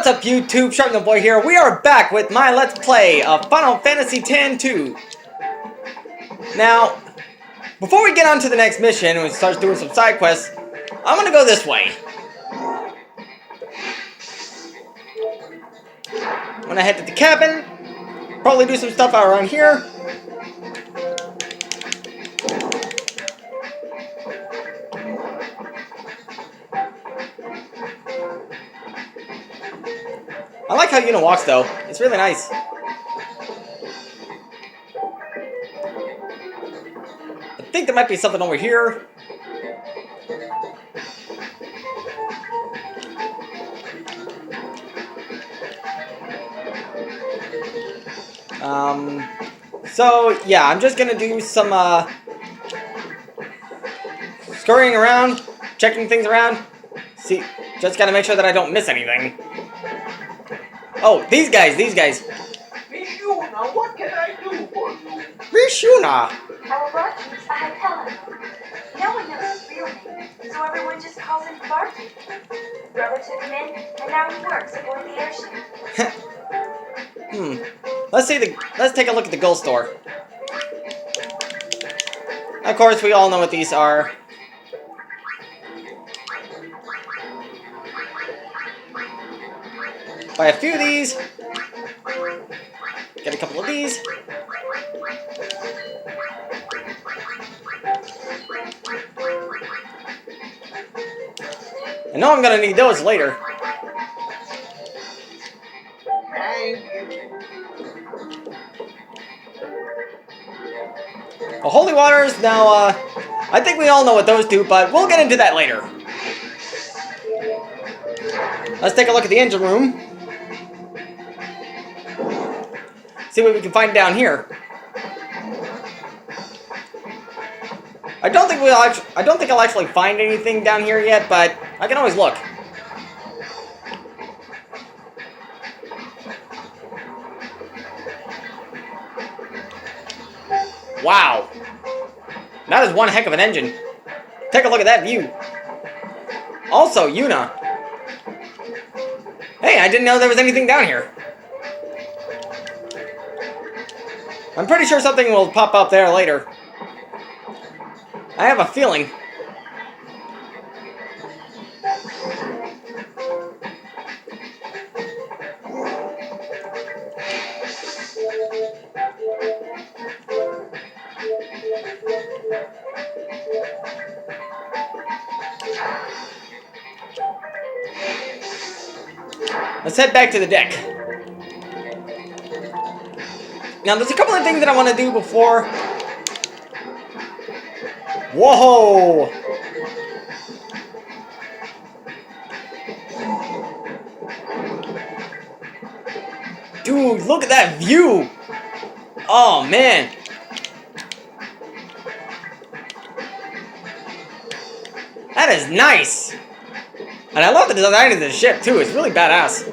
What's up YouTube, Sharkno Boy here. We are back with my Let's Play of Final Fantasy X-2. Now, before we get on to the next mission and we start doing some side quests, I'm gonna go this way. I'm gonna head to the cabin, probably do some stuff out around here. I like how Yuna walks though, it's really nice. I think there might be something over here. So yeah, I'm just gonna do some scurrying around, checking things around. See, just gotta make sure that I don't miss anything. Oh, these guys. Rishuna, what can I do for you? Rishuna! Our barkeep's a Hypella. No one knows his real name, so everyone just calls him Barkeep. Brother took him in, and now he works aboard the airship. Let's take a look at the gold store. Of course, we all know what these are. Buy a few of these. Get a couple of these. I know I'm gonna need those later. The holy waters, now, I think we all know what those do, but we'll get into that later. Let's take a look at the engine room. See what we can find down here. I don't think I'll actually find anything down here yet, but I can always look. Wow. That is one heck of an engine. Take a look at that view. Also, Yuna. Hey, I didn't know there was anything down here. I'm pretty sure something will pop up there later. I have a feeling. Let's head back to the deck. Now, there's a couple of things that I want to do before. Whoa! Dude, look at that view! Oh, man! That is nice! And I love the design of this ship, too. It's really badass.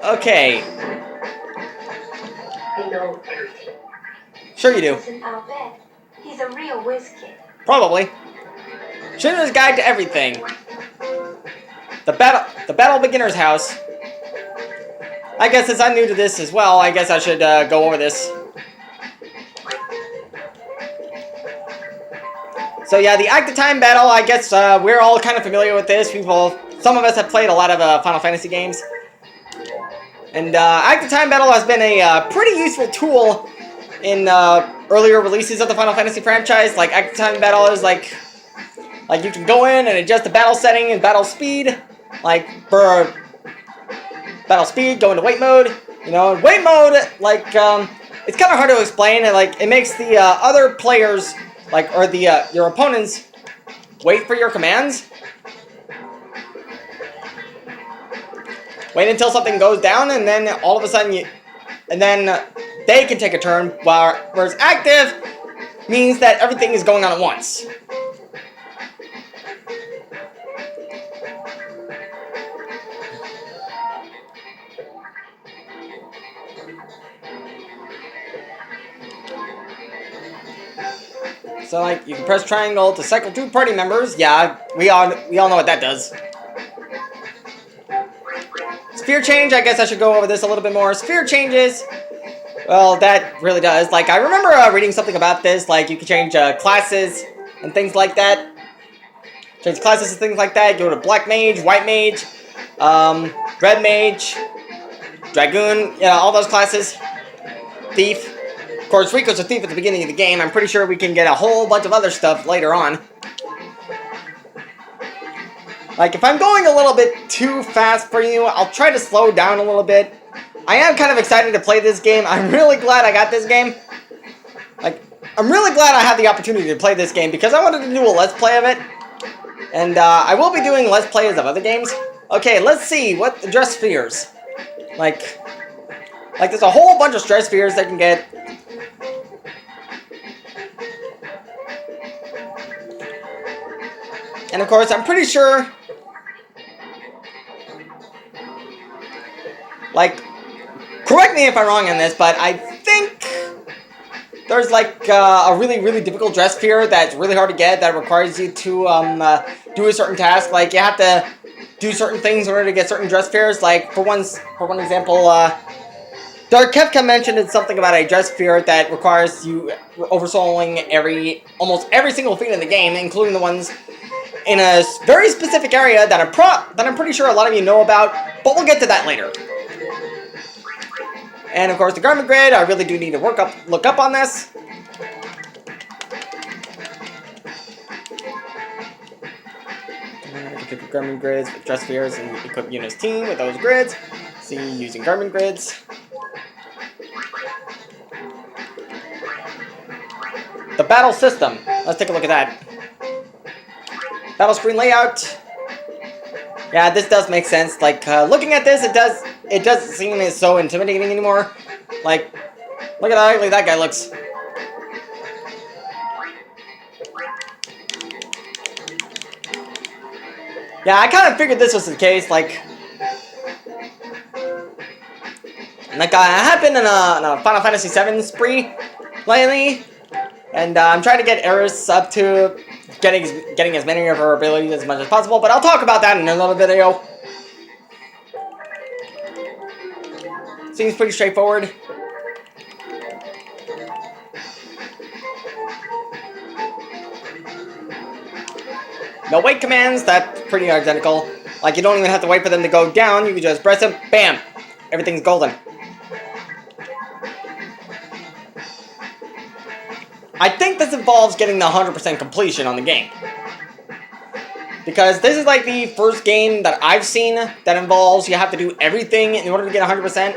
Okay. I know everything. Sure you do. Listen, I'll bet. He's a real whiz kid. Probably. Shinra's Guide to Everything. The Battle Beginner's House. I guess since I'm new to this as well, I guess I should go over this. So yeah, the Active Time Battle, I guess we're all kind of familiar with this. Some of us have played a lot of Final Fantasy games. And Active Time Battle has been a pretty useful tool in earlier releases of the Final Fantasy franchise. Like Active Time Battle is like you can go in and adjust the battle setting and battle speed. Like for battle speed, go into wait mode. You know, in wait mode, like it's kind of hard to explain. And like it makes the other players, like or the your opponents, wait for your commands. Wait until something goes down, and then all of a sudden they can take a turn. Whereas active means that everything is going on at once. So like you can press triangle to cycle through party members. Yeah, we all know what that does. Sphere change, I guess I should go over this a little bit more. Sphere changes, well, that really does. Like, I remember reading something about this, like, you can change classes and things like that. Change classes and things like that. Go to Black Mage, White Mage, Red Mage, Dragoon, all those classes. Thief. Of course, Rico's a thief at the beginning of the game. I'm pretty sure we can get a whole bunch of other stuff later on. Like, if I'm going a little bit too fast for you, I'll try to slow down a little bit. I am kind of excited to play this game. I'm really glad I got this game. Like, I'm really glad I had the opportunity to play this game because I wanted to do a Let's Play of it. And I will be doing Let's Plays of other games. Okay, let's see what the dress spheres. Like there's a whole bunch of stress spheres that can get. And of course, I'm pretty sure. Like, correct me if I'm wrong on this, but I think there's like a really, really difficult dress sphere that's really hard to get that requires you to do a certain task. Like, you have to do certain things in order to get certain dress spheres. Like, for one example, Dark Kefka mentioned it's something about a dress sphere that requires you oversouling almost every single feat in the game, including the ones in a very specific area that I'm pretty sure a lot of you know about, but we'll get to that later. And of course, the garment grid, I really do need to look up on this. Configure garment grids with dress spheres and equip Yuna's team with those grids. See, using garment grids. The battle system. Let's take a look at that. Battle screen layout. Yeah, this does make sense. Like, looking at this, it doesn't seem as so intimidating anymore. Like, look at how ugly that guy looks. Yeah, I kind of figured this was the case. Like I have been in a Final Fantasy VII spree lately, and I'm trying to get Eris up to getting as many of her abilities as much as possible. But I'll talk about that in another video. Seems pretty straightforward. No wait commands, that's pretty identical. Like, you don't even have to wait for them to go down, you can just press them, bam! Everything's golden. I think this involves getting the 100% completion on the game. Because this is like the first game that I've seen that involves you have to do everything in order to get 100%.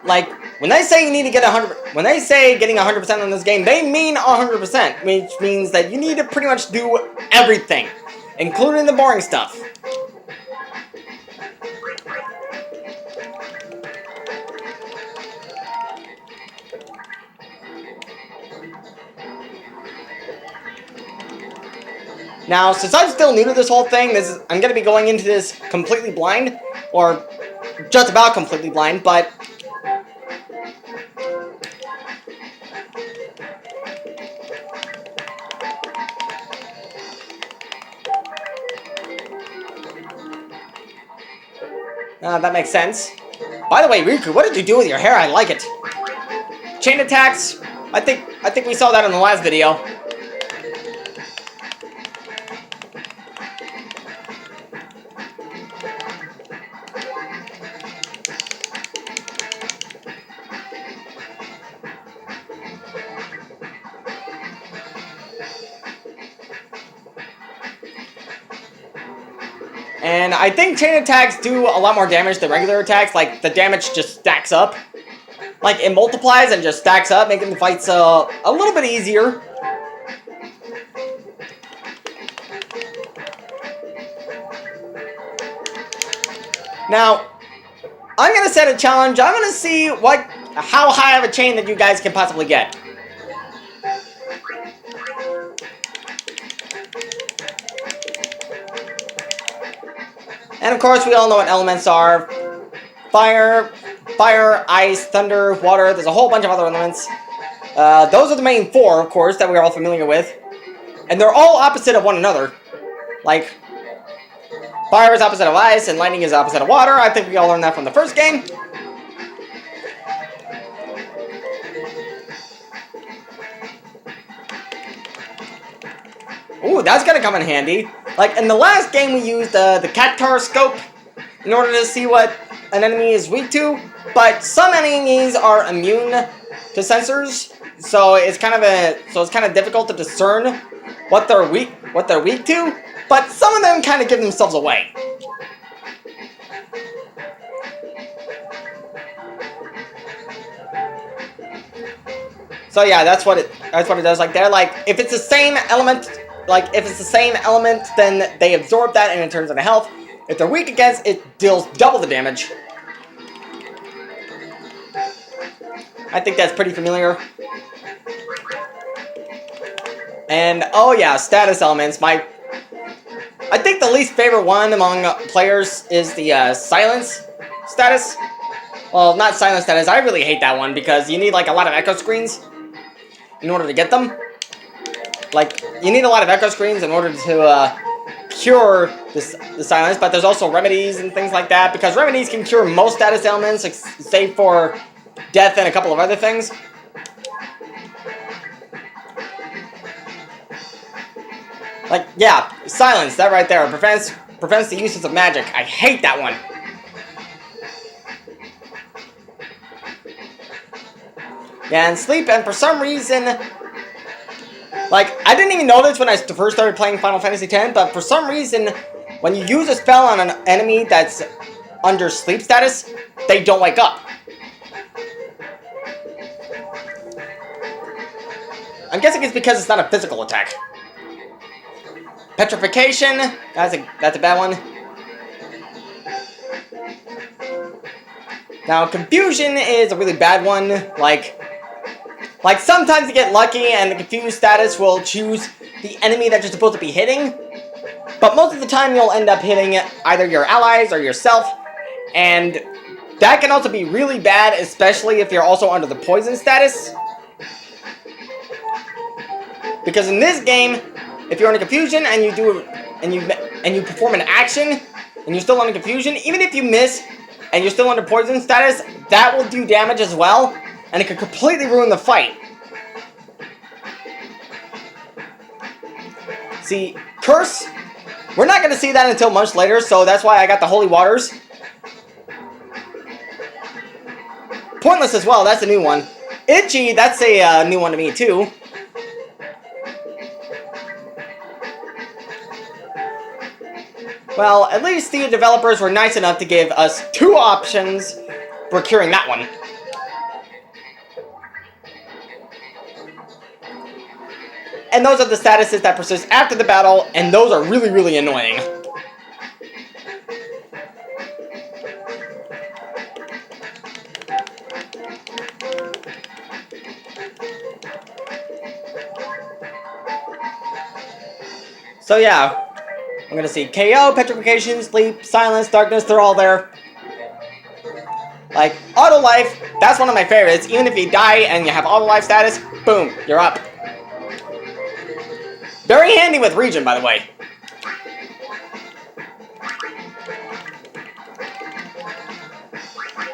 Like, when they say you need to get 100%, when they say getting 100% on this game, they mean 100%, which means that you need to pretty much do everything, including the boring stuff. Now, since I'm still new to this whole thing, I'm going to be going into this completely blind, or just about completely blind, but that makes sense. By the way, Riku, what did you do with your hair? I like it. Chain attacks. I think we saw that in the last video. And I think chain attacks do a lot more damage than regular attacks. Like, the damage just stacks up. Like, it multiplies and just stacks up, making the fights a little bit easier. Now, I'm going to set a challenge. I'm going to see how high of a chain that you guys can possibly get. And of course, we all know what elements are. Fire, ice, thunder, water. There's a whole bunch of other elements. Those are the main four, of course, that we're all familiar with. And they're all opposite of one another. Like, fire is opposite of ice, and lightning is opposite of water. I think we all learned that from the first game. Ooh, that's gonna come in handy. Like, in the last game we used the Qatar scope in order to see what an enemy is weak to. But some enemies are immune to sensors, so it's kind of difficult to discern what they're weak to. But some of them kind of give themselves away. So yeah, that's what it does. Like they're like, if it's the same element, then they absorb that and it turns into health. If they're weak against, it deals double the damage. I think that's pretty familiar. And oh yeah, status elements. I think the least favorite one among players is the silence status. Well, not silence status. I really hate that one because you need like a lot of echo screens in order to get them. Like, you need a lot of echo screens in order to cure the silence, but there's also remedies and things like that, because remedies can cure most status elements, save for death and a couple of other things. Like, yeah, silence, that right there, prevents the uses of magic. I hate that one. Yeah, and sleep, and for some reason, like, I didn't even know this when I first started playing Final Fantasy X, but for some reason, when you use a spell on an enemy that's under sleep status, they don't wake up. I'm guessing it's because it's not a physical attack. Petrification, that's a bad one. Now, confusion is a really bad one. Like sometimes you get lucky and the confused status will choose the enemy that you're supposed to be hitting. But most of the time you'll end up hitting either your allies or yourself. And that can also be really bad, especially if you're also under the poison status. Because in this game, if you're in a confusion and you perform an action and you're still under confusion, even if you miss and you're still under poison status, that will do damage as well. And it could completely ruin the fight. See, Curse, we're not going to see that until much later, so that's why I got the Holy Waters. Pointless as well, that's a new one. Itchy, that's a new one to me too. Well, at least the developers were nice enough to give us 2 options for curing that one. And those are the statuses that persist after the battle, and those are really, really annoying. So yeah, I'm gonna see KO, Petrification, Sleep, Silence, Darkness, they're all there. Like, Auto Life, that's one of my favorites. Even if you die and you have Auto Life status, boom, you're up. Very handy with Regen, by the way.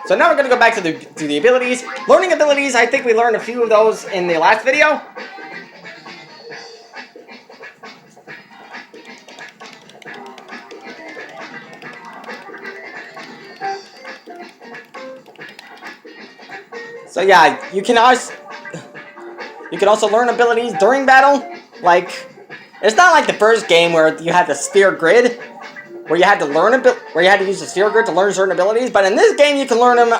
So now we're going to go back to the abilities. Learning abilities, I think we learned a few of those in the last video. So yeah, you can also learn abilities during battle. Like, it's not like the first game where you had the sphere grid, where you had to use the sphere grid to learn certain abilities. But in this game, you can learn them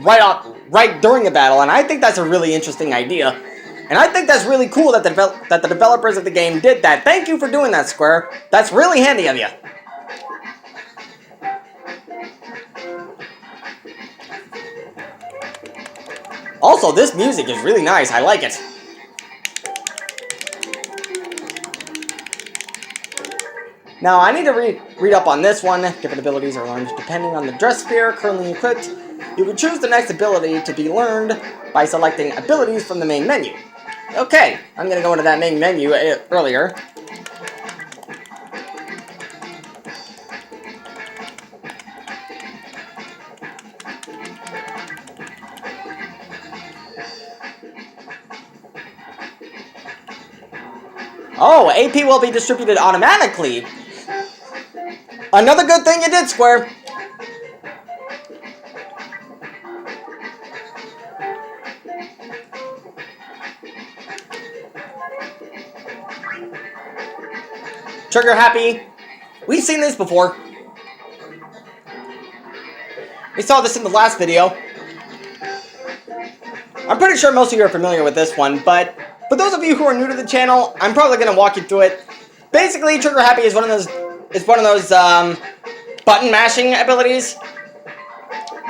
right during the battle, and I think that's a really interesting idea. And I think that's really cool that the developers of the game did that. Thank you for doing that, Square. That's really handy of you. Also, this music is really nice. I like it. Now, I need to read up on this one. Different abilities are learned depending on the dress sphere currently equipped. You can choose the next ability to be learned by selecting abilities from the main menu. Okay, I'm gonna go into that main menu earlier. Oh, AP will be distributed automatically. Another good thing you did, Square. Trigger happy. We've seen this before. We saw this in the last video. I'm pretty sure most of you are familiar with this one, but for those of you who are new to the channel, I'm probably going to walk you through it. Basically, Trigger Happy is one of those button mashing abilities.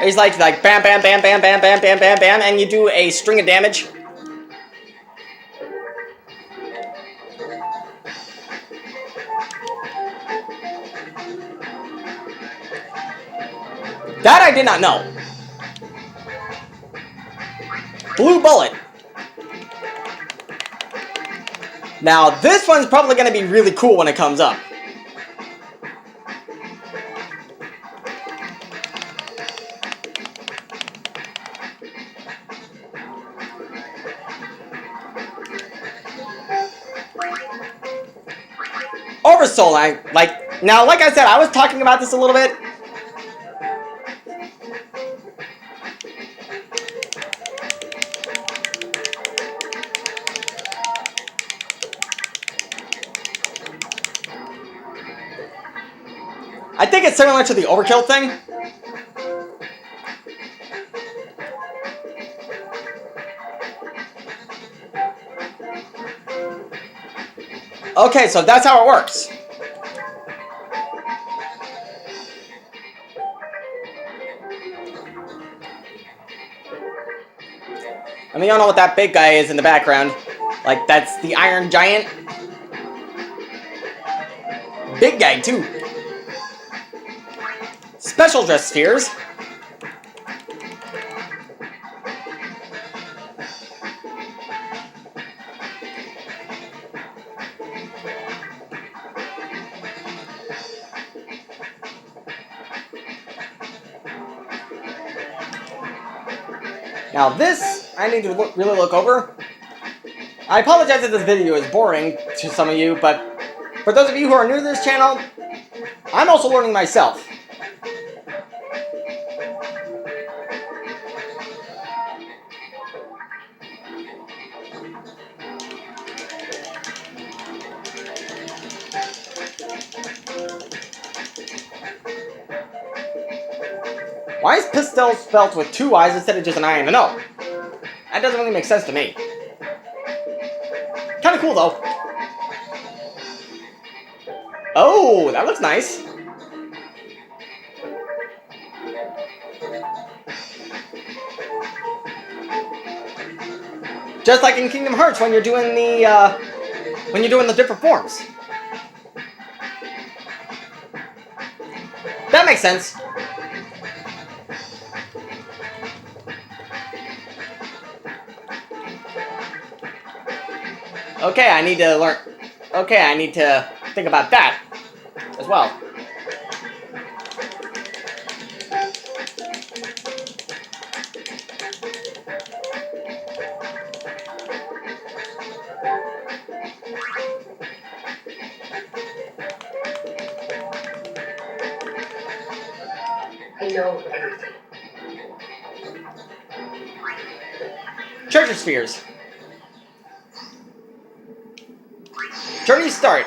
It's like bam, bam, bam, bam, bam, bam, bam, bam, bam, and you do a string of damage. That I did not know. Blue bullet. Now, this one's probably going to be really cool when it comes up. Oversoul, now, like I said, I was talking about this a little bit. I think it's similar to the overkill thing. Okay, so that's how it works. And we all know what that big guy is in the background. Like, that's the Iron Giant. Big guy, too. Special dress spheres. Now this, I need to really look over. I apologize if this video is boring to some of you, but for those of you who are new to this channel, I'm also learning myself. Why is Pistel spelled with 2 I's instead of just an I and an O? That doesn't really make sense to me. Kinda cool though. Oh, that looks nice. Just like in Kingdom Hearts when you're doing the different forms. That makes sense. Okay, I need to learn. Okay, I need to think about that as well. I know everything. Treasure spheres. Journey start.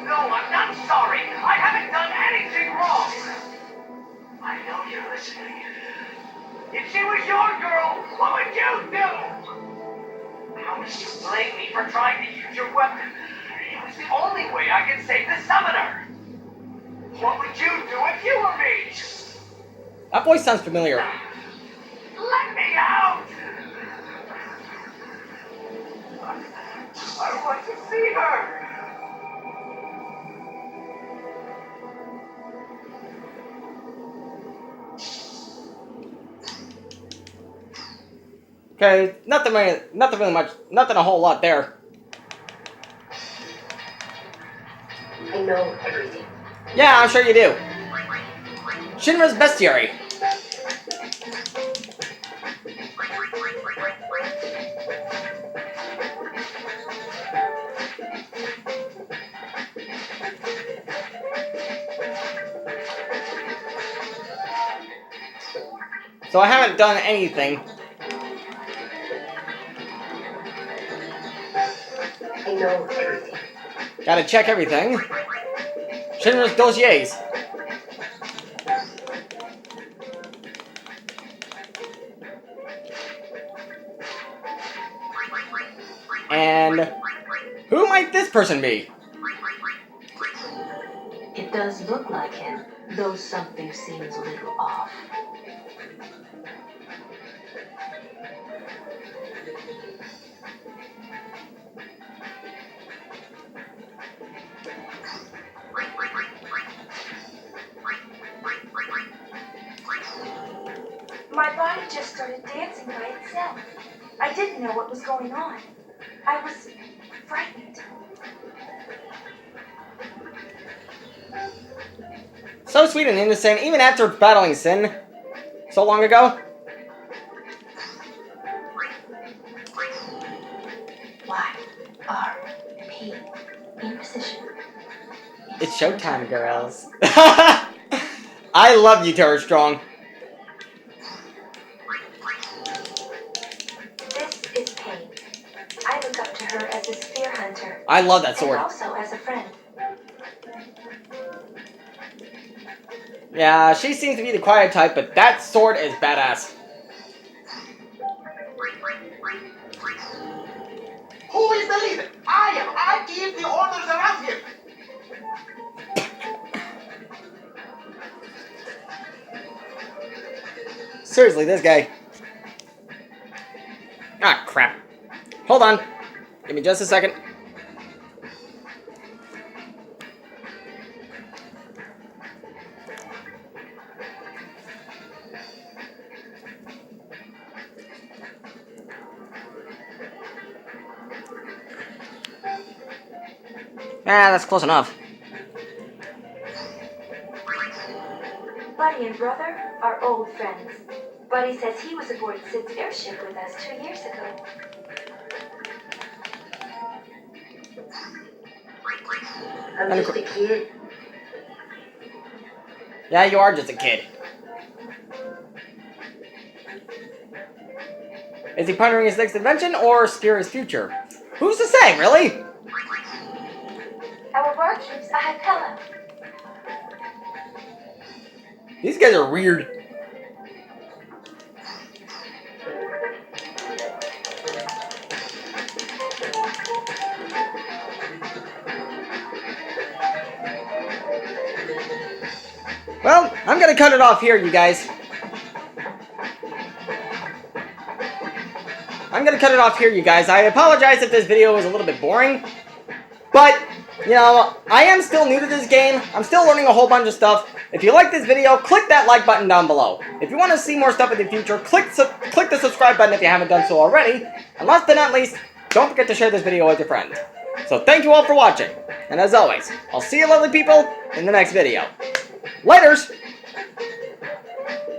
No, I'm not sorry. I haven't done anything wrong. I know you're listening. If she was your girl, what would you do? How would you blame me for trying to use your weapon? It was the only way I could save the summoner. What would you do if you were me? That voice sounds familiar. Let me out! I want to see her. Okay, nothing really much, nothing a whole lot there. I know everything. Yeah, I'm sure you do. Shinra's bestiary. So I haven't done anything. I know everything. Gotta check everything. Shinra's dossiers. And who might this person be? It does look like him, though something seems a little off. My body just started dancing by itself. I didn't know what was going on. I was frightened. So sweet and innocent, even after battling Sin so long ago. Y, R, P, in position. It's showtime, girls. I love you, Terror Strong. This is Pain. I look up to her as a spear hunter. I love that sword. And also as a friend. Yeah, she seems to be the quiet type, but that sword is badass. Who is the leader? I am. I give the orders around here. Seriously, this guy. Ah, crap. Hold on. Give me just a second. Ah, that's close enough. Buddy and brother are old friends. Buddy says he was aboard Sid's airship with us 2 years ago. I'm just a kid. Yeah, you are just a kid. Is he pondering his next invention or steer his future? Who's to say, really? Our barkeep's a cappella. These guys are weird. Well, I'm gonna cut it off here, you guys. I apologize if this video was a little bit boring. But, you know, I am still new to this game. I'm still learning a whole bunch of stuff. If you like this video, click that like button down below. If you want to see more stuff in the future, click the subscribe button if you haven't done so already. And last but not least, don't forget to share this video with your friends. So thank you all for watching. And as always, I'll see you lovely people in the next video. Laters!